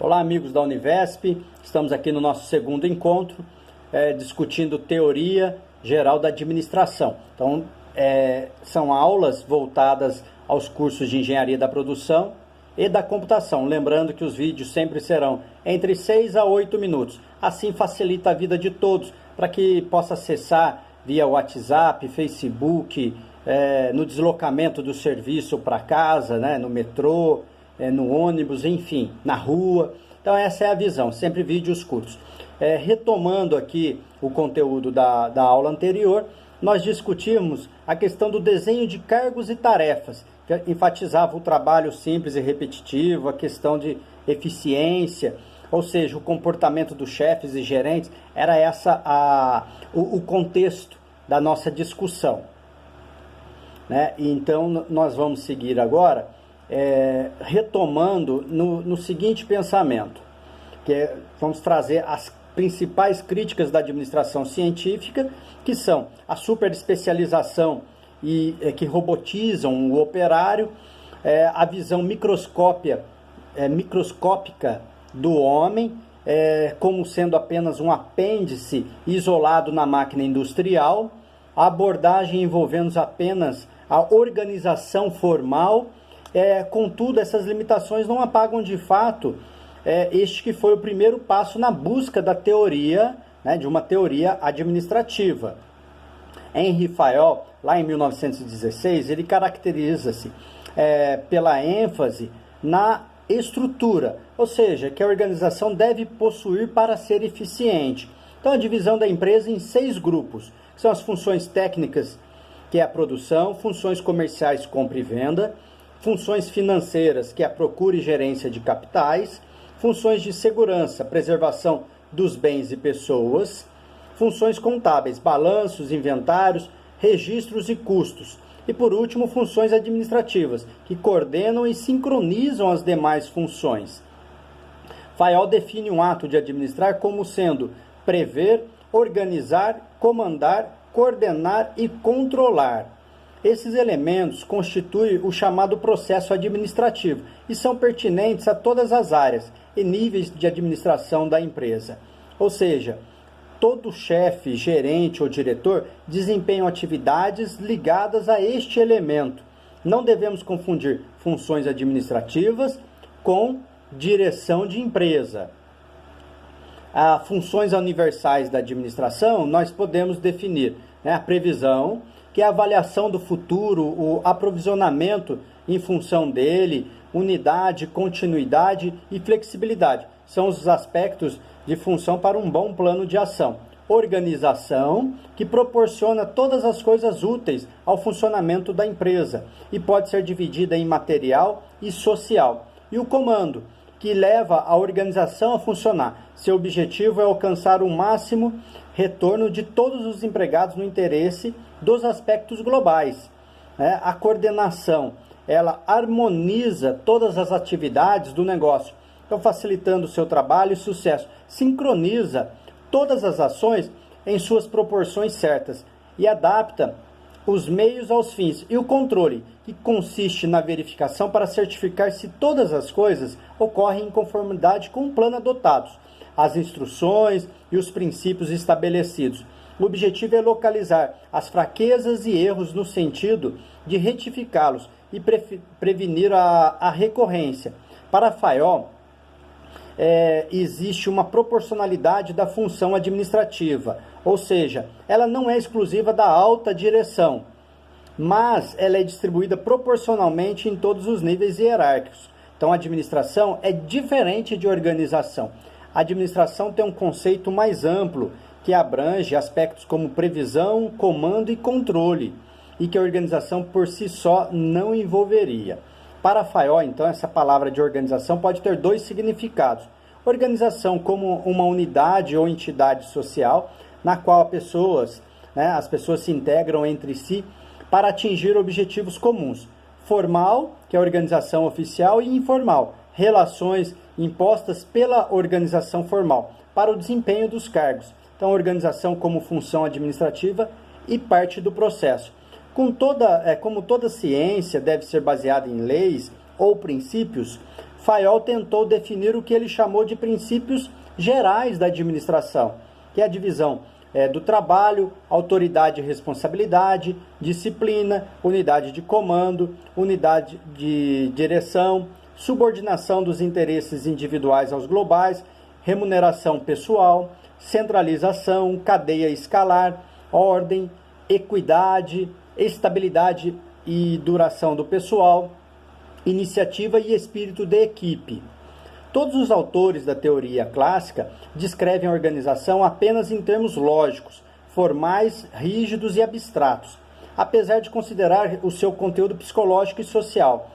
Olá, amigos da Univesp, estamos aqui no nosso segundo encontro, discutindo teoria geral da administração. Então, são aulas voltadas aos cursos de engenharia da produção e da computação. Lembrando que os vídeos sempre serão entre 6 a 8 minutos. Assim facilita a vida de todos, para que possa acessar via WhatsApp, Facebook, no deslocamento do serviço para casa, né, no metrô, no ônibus, enfim, na rua. Então essa é a visão, sempre vídeos curtos. Retomando aqui o conteúdo da aula anterior, nós discutimos a questão do desenho de cargos e tarefas, que enfatizava o trabalho simples e repetitivo, a questão de eficiência, ou seja, o comportamento dos chefes e gerentes. Era o contexto da nossa discussão, né? Então nós vamos seguir agora retomando no seguinte pensamento, vamos trazer as principais críticas da administração científica, que são a superespecialização que robotizam o operário, a visão microscópica do homem, como sendo apenas um apêndice isolado na máquina industrial, a abordagem envolvendo apenas a organização formal. Contudo, essas limitações não apagam de fato este que foi o primeiro passo na busca da teoria, né, de uma teoria administrativa. Henri Fayol, lá em 1916, ele caracteriza-se pela ênfase na estrutura, ou seja, que a organização deve possuir para ser eficiente. Então, a divisão da empresa em 6 grupos, que são as funções técnicas, que é a produção, funções comerciais, compra e venda, funções financeiras, que é a procura e gerência de capitais, funções de segurança, preservação dos bens e pessoas, funções contábeis, balanços, inventários, registros e custos. E por último, funções administrativas, que coordenam e sincronizam as demais funções. Fayol define um ato de administrar como sendo prever, organizar, comandar, coordenar e controlar. Esses elementos constituem o chamado processo administrativo e são pertinentes a todas as áreas e níveis de administração da empresa. Ou seja, todo chefe, gerente ou diretor desempenham atividades ligadas a este elemento. Não devemos confundir funções administrativas com direção de empresa. As funções universais da administração nós podemos definir, né, a previsão, que é a avaliação do futuro, o aprovisionamento em função dele, unidade, continuidade e flexibilidade. São os aspectos de função para um bom plano de ação. Organização, que proporciona todas as coisas úteis ao funcionamento da empresa e pode ser dividida em material e social. E o comando, que leva a organização a funcionar. Seu objetivo é alcançar o máximo retorno de todos os empregados no interesse dos aspectos globais. A coordenação, ela harmoniza todas as atividades do negócio, então facilitando o seu trabalho e sucesso. Sincroniza todas as ações em suas proporções certas e adapta os meios aos fins. E o controle, que consiste na verificação para certificar se todas as coisas ocorrem em conformidade com o plano adotado, as instruções e os princípios estabelecidos. O objetivo é localizar as fraquezas e erros no sentido de retificá-los e prevenir a recorrência. Para Fayol, existe uma proporcionalidade da função administrativa, ou seja, ela não é exclusiva da alta direção, mas ela é distribuída proporcionalmente em todos os níveis hierárquicos. Então, a administração é diferente de organização. A administração tem um conceito mais amplo, que abrange aspectos como previsão, comando e controle, e que a organização por si só não envolveria. Para Fayol, então, essa palavra de organização pode ter 2 significados. Organização como uma unidade ou entidade social, na qual as pessoas se integram entre si para atingir objetivos comuns. Formal, que é a organização oficial, e informal, relações impostas pela organização formal para o desempenho dos cargos. Então, a organização como função administrativa e parte do processo. Como toda ciência deve ser baseada em leis ou princípios, Fayol tentou definir o que ele chamou de princípios gerais da administração, que é a divisão do trabalho, autoridade e responsabilidade, disciplina, unidade de comando, unidade de direção, subordinação dos interesses individuais aos globais, remuneração pessoal, centralização, cadeia escalar, ordem, equidade, estabilidade e duração do pessoal, iniciativa e espírito de equipe. Todos os autores da teoria clássica descrevem a organização apenas em termos lógicos, formais, rígidos e abstratos, apesar de considerar o seu conteúdo psicológico e social.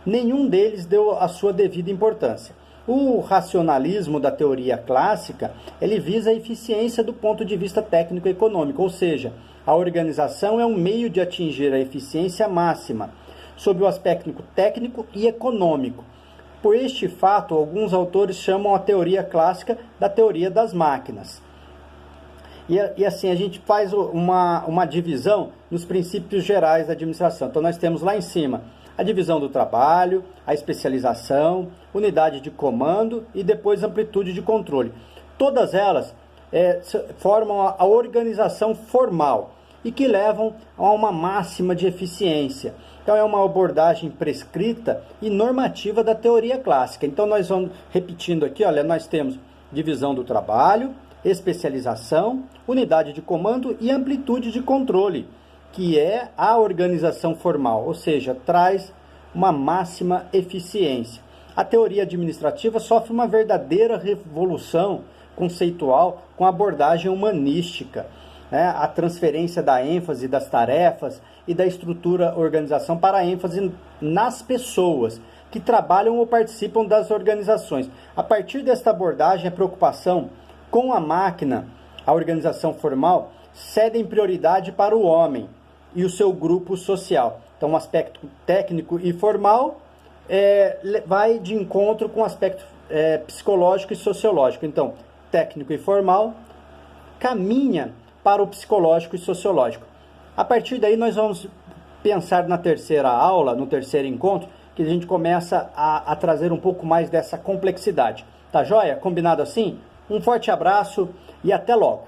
Nenhum deles deu a sua devida importância. O racionalismo da teoria clássica, ele visa a eficiência do ponto de vista técnico-econômico, ou seja, a organização é um meio de atingir a eficiência máxima, sob o aspecto técnico e econômico. Por este fato, alguns autores chamam a teoria clássica da teoria das máquinas. E assim, a gente faz uma divisão nos princípios gerais da administração. Então, nós temos lá em cima a divisão do trabalho, a especialização, unidade de comando e depois amplitude de controle. Todas elas formam a organização formal e que levam a uma máxima de eficiência. Então, é uma abordagem prescrita e normativa da teoria clássica. Então, nós vamos repetindo aqui, olha, nós temos divisão do trabalho, especialização, unidade de comando e amplitude de controle, que é a organização formal, ou seja, traz uma máxima eficiência. A teoria administrativa sofre uma verdadeira revolução conceitual com a abordagem humanística, a transferência da ênfase das tarefas e da estrutura organização para a ênfase nas pessoas que trabalham ou participam das organizações. A partir desta abordagem, a preocupação com a máquina, a organização formal, cedem prioridade para o homem e o seu grupo social. Então, o aspecto técnico e formal vai de encontro com o aspecto psicológico e sociológico. Então, técnico e formal caminha para o psicológico e sociológico. A partir daí, nós vamos pensar na terceira aula, no terceiro encontro, que a gente começa a trazer um pouco mais dessa complexidade. Tá joia? Combinado assim? Um forte abraço e até logo!